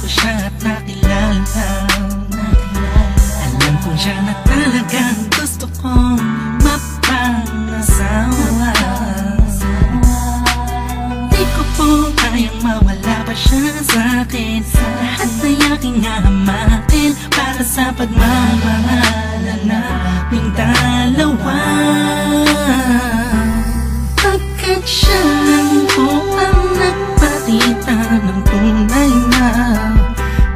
ko siya at nakilala. Alam ko siya na talagang gusto kong mapangasawa. Di ko po kayang mawala pa siya sa'kin. Lahat ay aking hahamakin para sa pagmamahalan naming dalawa. Pagkat siya lang po ang nagpakita ng tunay na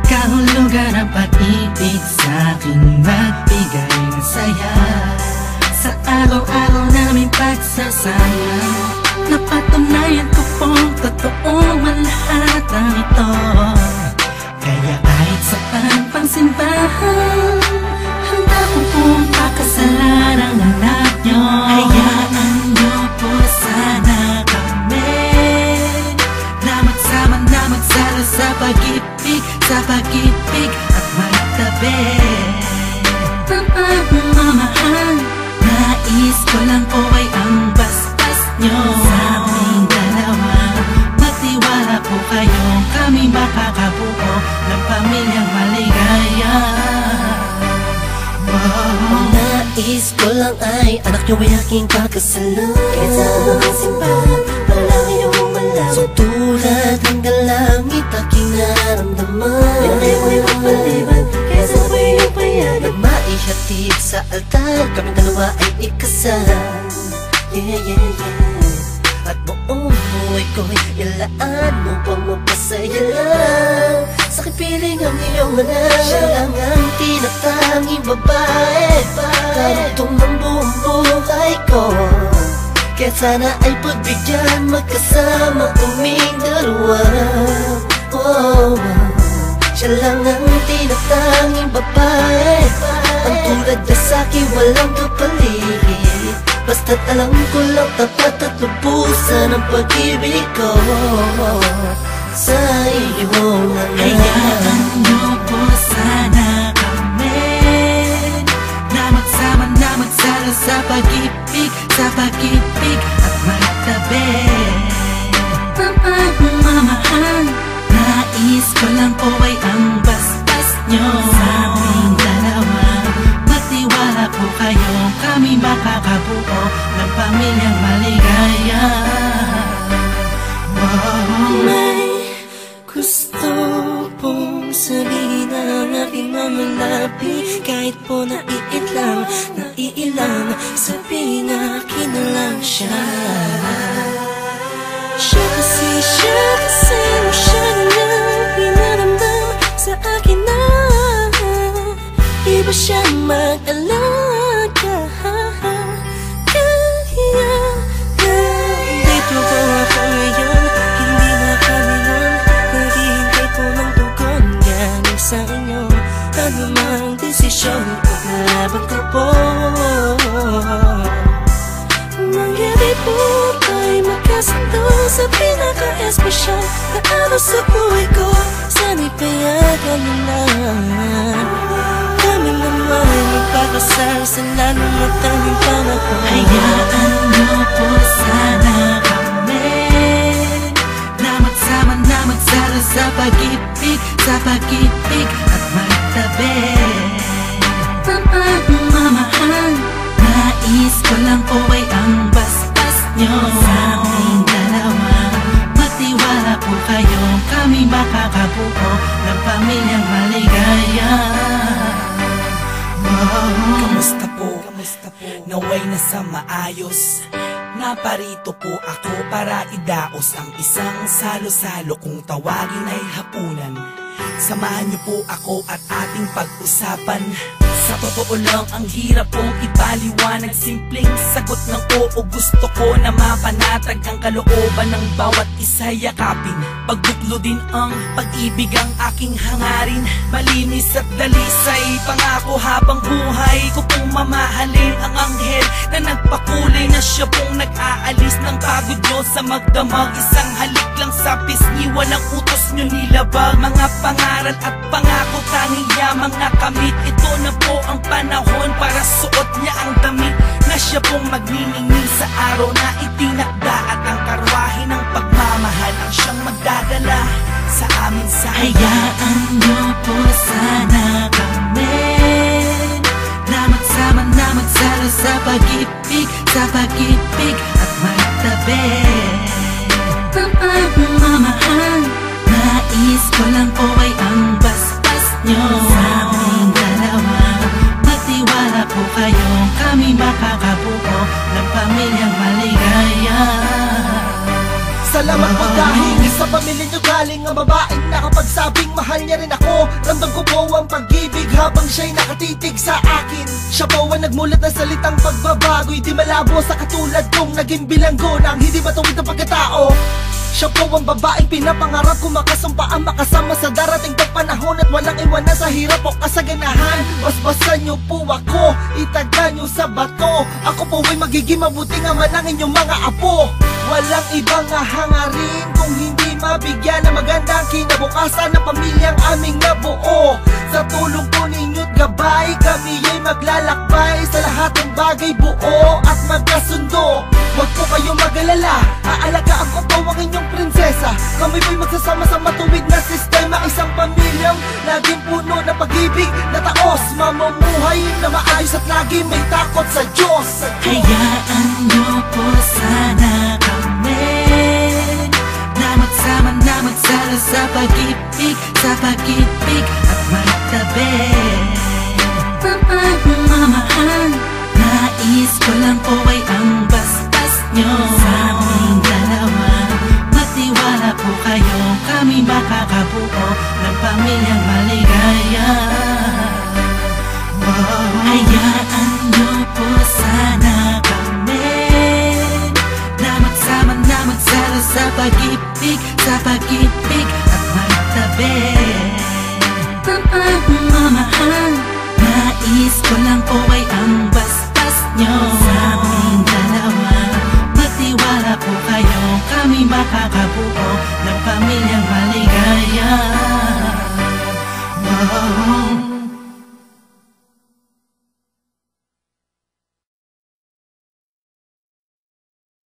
kahulugan ng pag-ibig sa'king magbigay ng saya sa araw-araw naming pagsasama. Napatunayan ko pong totoo ang lahat ng ito. Kaya kahit sa pangsimbahan, handa ko pong pakasalan ang anak nyo. Hayaan nyo po sana kami na magsama na magsalo sa pag-ibig, sa pag-ibig at magtabi. Mamahal, nais ko lang po ay ang bastas nyo sa aming dalawa. Magtiwala po kayo, kami makakabuo ng pamilyang maligaya. Nais ko lang ay anak nyo ay aking pagkasalan. Kahit sa anong simbahan, palagi nyo umalam. So tulad hanggang langit aking naramdaman. Yan ay mo'y mapaliban, kaya sabay yung payagan. Maihatid sa altar, kami dalawa ay ikasal. Yeah, yeah, yeah. At buong buhay ko'y ilaan mo pang mapasaya lang. Sa'kin piling ang iyong anak. Siya lang ang tinatanging babae, karugtong ng buong buhay ko. Kaya sana ay pagbigyan magkasama kaming dalawa. Oh, siya lang ang tinatanging babae, ang tulad na sa'kin walang kapalit. Basta't alam ko lang tapat at lubusan ang pag-ibig ko sa iyong anak. Hayaan nyo po sana kami na magsama na magsalo sa pag-ibig, sa pag-ibig at magtabi. Mamahal, nais ko lang po ay ang bastas nyo sa aming dalawa. Magtiwala po kayo, kami makakabuo ng pamilyang maligaya. May gusto pong sabihin ang aking mamalapi. Kahit po naiilang, sabihin akin na lang siya. Siya kasi siya na lang pinaramdam sa akin na iba siyang mag-alaga. Kaya nandito po ako ngayon, hindi na kami nun. Naghihintay po ng tugon galing sa inyo. Ano mang desisyon, paglalaban ko po. Mangyari po tayo magkasundo sa pinaka-espesyal na araw sa buhay ko. Sana'y payagan mo na kami naman magpapasal sa lalong matanging panahon. Hayaan nyo po sana kami na magsama na magsalo sa pag-ibig, sa pag-ibig at magtabi. Mamahal, nais ko lang po ay ang bastas nyo sa aming dalawa. Magtiwala po kayo, kami makakabuo ng pamilyang maligaya. Kamusta po? Naway na sa maayos. Naparito po ako para idaos ang isang salo-salo kung tawagin ay hapunan. Samahan niyo po ako at ating pag-usapan. Sa totoo lang ang hirap pong ipaliwanag. Simpleng sagot ng oo, gusto ko na mapanatag ang kalooban ng bawat isa yakapin. Pagbuklo din ang pag-ibig ang aking hangarin. Malinis at dalisay, pangako habang buhay ko pong mamahalin ang anghel na nagpakulay na siya pong nag-aalis ng pagod nyo sa magdamag. Isang halik lang sa pisngi, walang utos nyo nilabag. Mga pangaral at pangako tanging yamang nakamit. Ito na po ang panahon para suot niya ang damit na siya pong magniningning sa araw na itinakda. At ang karwahe ng pagmamahal ang siyang magdadala sa amin sana. Hayaan nyo po sana kami na magsama na magsalo sa pag-ibig at magtabi. Pagmamahal, nais ko lang po ay ang basbas nyo sa aming dalawa. Magtiwala po kayo, kami makakabuo ng pamilyang maligaya. Salamat po dahil sa pamilya nyo galing ang babaeng nakapagsabing mahal niya rin ako. Ramdam ko po ang pag-ibig habang siya'y nakatitig sa akin. Siya po ang nagmulat ng salitang pagbabago'y di malabo sa katulad kong naging bilanggo ng hindi matuwid ang pagkatao. Siya po ang babaeng pinapangarap ko, makasumpaan makasama sa darating na panahon at walang iwanan sa hirap o kasaganahan. Basbasan niyo po ako, itaga niyo sa bato. Ako po ay magiging mabuting ama ng inyong mga apo. Walang ibang hangarin kung hindi mabigyan ng magandang kinabukasan ng pamilyang aming nabuo. Sa tulong po ninyo't gabay, kami ay maglalakbay sa lahat ng bagay, buo at magkasundo. Huwag po kayong mag-alala, aalagaan ko po ang inyong prinsesa. Kami po'y magsasama sa matuwid na sistema, isang pamilyang laging puno ng pag-ibig na taos, mamumuhay na maayos at lagi may takot sa Diyos. Hayaan nyo po sana kami na magsama na magsalo sa pag-ibig at magtabi. Pagmamahal, nais ko lang po ay ang basbas nyo sa aming dalawa. Magtiwala po kayo, kami makakabuo ng pamilyang maligaya. Hayaan nyo po sana kami na magsama na magsalo sa pag-ibig at magtabi. Pagmamahal, nais ko lang po ay ang basbas nyo sa aming dalawa. Magtiwala po kayo, kami makakabuo ng pamilyang maligaya.